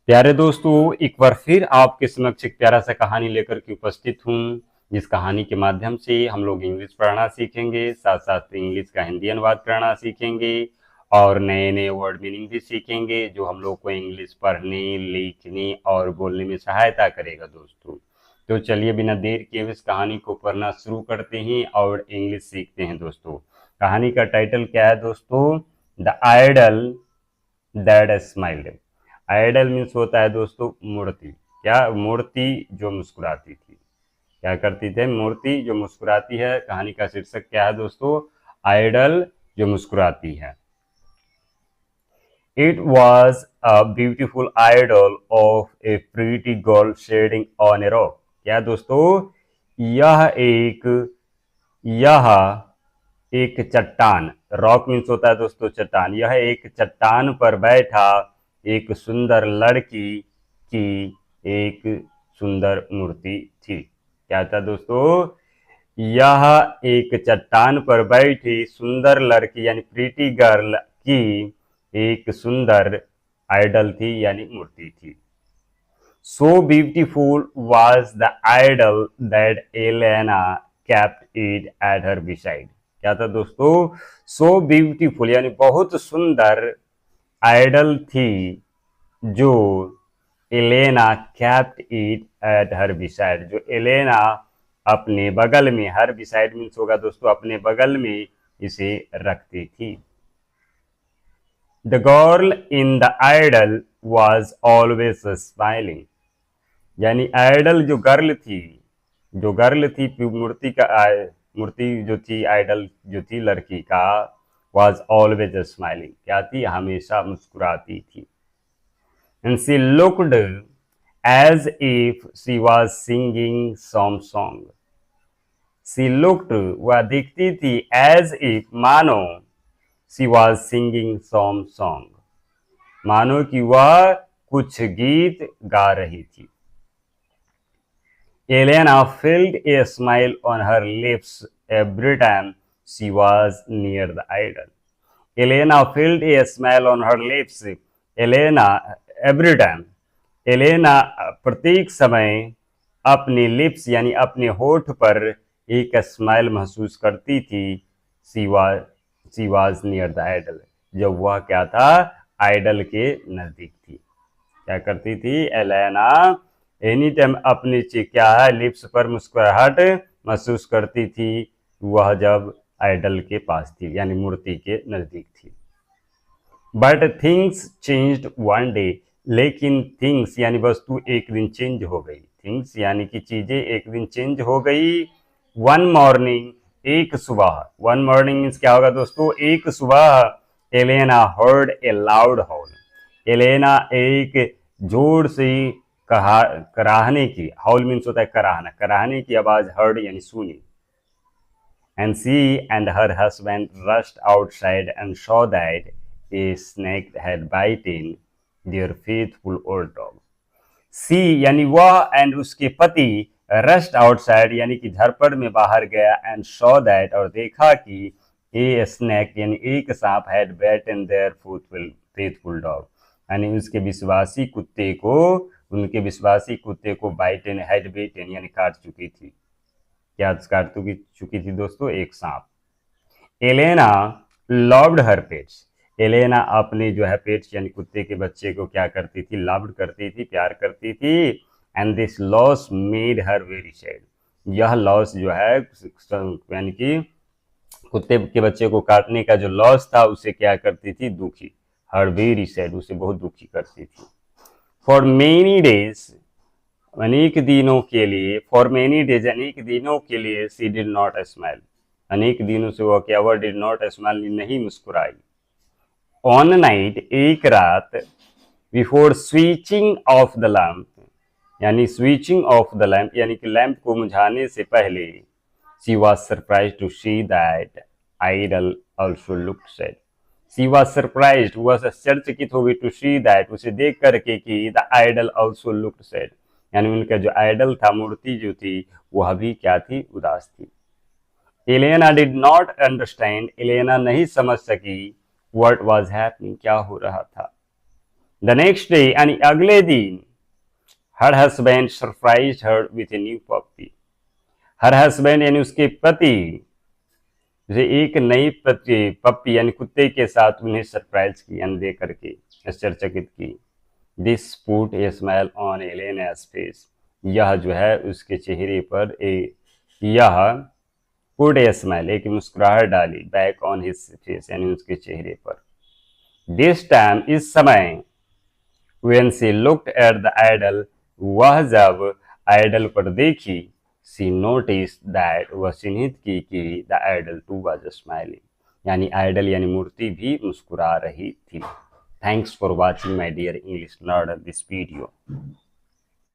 प्यारे दोस्तों, एक बार फिर आपके समक्ष एक प्यारा सा कहानी लेकर के उपस्थित हूँ। जिस कहानी के माध्यम से हम लोग इंग्लिश पढ़ना सीखेंगे, साथ साथ इंग्लिश का हिंदी अनुवाद करना सीखेंगे और नए नए वर्ड मीनिंग भी सीखेंगे, जो हम लोग को इंग्लिश पढ़ने, लिखने और बोलने में सहायता करेगा दोस्तों। तो चलिए बिना देर किए इस कहानी को पढ़ना शुरू करते हैं और इंग्लिश सीखते हैं दोस्तों। कहानी का टाइटल क्या है दोस्तों? The idol that smiled. Idol means होता है दोस्तों मूर्ति। क्या? मूर्ति जो मुस्कुराती थी। क्या करती थी? मूर्ति जो मुस्कुराती है। कहानी का शीर्षक क्या है दोस्तों? आइडल जो मुस्कुराती है। It was a beautiful idol of a pretty girl sitting on a rock। क्या दोस्तों? यह एक यह एक चट्टान, रॉक मीन्स होता है दोस्तों चट्टान। यह एक चट्टान पर बैठा एक सुंदर लड़की की एक सुंदर मूर्ति थी। क्या था दोस्तों? यह एक चट्टान पर बैठी सुंदर लड़की यानी प्रीटी गर्ल की एक सुंदर आइडल थी यानी मूर्ति थी। So beautiful was the idol that Elena kept it at her beside। क्या था दोस्तों? So beautiful यानी बहुत सुंदर आइडल थी जो Elena kept it at her beside, जो एलेना अपने बगल में, हर बिसाइड मीन्स होगा दोस्तों अपने बगल में, इसे रखती थी। The girl in the idol was always smiling। यानी आइडल जो गर्ल थी, मूर्ति जो थी, आइडल जो थी लड़की का, was always smiling। क्या थी? हमेशा मुस्कुराती थी। And she looked as if she was singing some song। she looked, वह दिखती थी, as if मानो, she was singing some song, मानो कि वह कुछ गीत गा रही थी। Elena felt a smile on her lips every time she was near the idol। Elena felt a smile on her lips। Elena every time, Elena प्रत्येक समय अपने लिप्स यानी अपने होठ पर एक स्माइल महसूस करती थी। She was near the idol। जब वह क्या था? आइडल के नजदीक थी। क्या करती थी एलेना? एनी टाइम अपने क्या है, लिप्स पर मुस्कुराहट महसूस करती थी, वह जब आइडल के पास थी यानी मूर्ति के नजदीक थी। But things changed one day. लेकिन थिंग्स यानी वस्तु एक दिन चेंज हो गई। थिंग्स यानी कि चीजें एक दिन चेंज हो गई। वन मॉर्निंग, एक सुबह। वन मॉर्निंग मीन्स क्या होगा दोस्तों? एक सुबह। Elena heard a loud hall. Elena एक जोर से कराहने की, हाउल मीन्स होता है कराहना, कराहने की आवाज हर्ड यानी सुनी। And she and her husband rushed outside and saw that a snake had bitten their faithful old dog। सी यानी वह एंड उसके पति, रस्ट आउटसाइड यानी कि झरपड़ में बाहर गया, एंड सॉ दैट और देखा कि ए स्नैक यानी एक सांप had bitten their faithful dog यानी उसके विश्वासी कुत्ते को, उनके विश्वासी कुत्ते को बाइटन हैड बेटन यानी काट चुकी थी। क्या काट चुकी थी दोस्तों? एक सांप। Elena loved her pets. Elena अपने जो है पेट्स यानी कुत्ते के बच्चे को क्या करती थी? लव्ड करती थी, प्यार करती थी। And this loss made her very sad. यह लॉस जो है यानी कि कुत्ते के बच्चे को काटने का जो लॉस था, उसे क्या करती थी? दुखी। हर वेरी सैड, उसे बहुत दुखी करती थी। फॉर मेनी डेज, अनेक दिनों के लिए, फॉर मेनी डेज अनेक दिनों के लिए, सी डिड नॉट स्माइल, अनेक दिनों से वह क्या? वह डिड नॉट स्माइल, नहीं मुस्कुराई। ऑन नाइट, एक रात, before switching off the lamp यानी स्विचिंग ऑफ द लैम्प यानी कि लैंप को बुझाने से पहले, she was surprise to see that idol also looked sad. She was surprise, वह आश्चर्यचकित हो गई, टू सी दैट उसे देख करके कि the idol also looked sad यानी उनका जो आइडल था, मूर्ति जो थी, वह भी क्या थी? उदास थी। Elena did not understand, Elena नहीं समझ सकी, व्हाट वाज हैपनिंग, क्या हो रहा था। द नेक्स्ट डे यानी अगले दिन her husband surprise her with a new puppy. Her husband यानी उसके पति जो एक नई पप्पी यानी कुत्ते के साथ उन्हें सरप्राइज किया दे करके आश्चर्यचकित की। This put a smile on Elena's face. यह जो है उसके चेहरे पर यह पुट ए स्माइल एक मुस्कुराहट डाली बैक ऑन हिज फेस यानी उसके चेहरे पर। दिस टाइम इस समय when she looked at the idol वह जब आइडल पर देखी she noticed that वह चिन्हित की कि the idol too was smiling यानी आइडल यानी मूर्ति भी मुस्कुरा रही थी। Thanks for watching my dear English learner this video.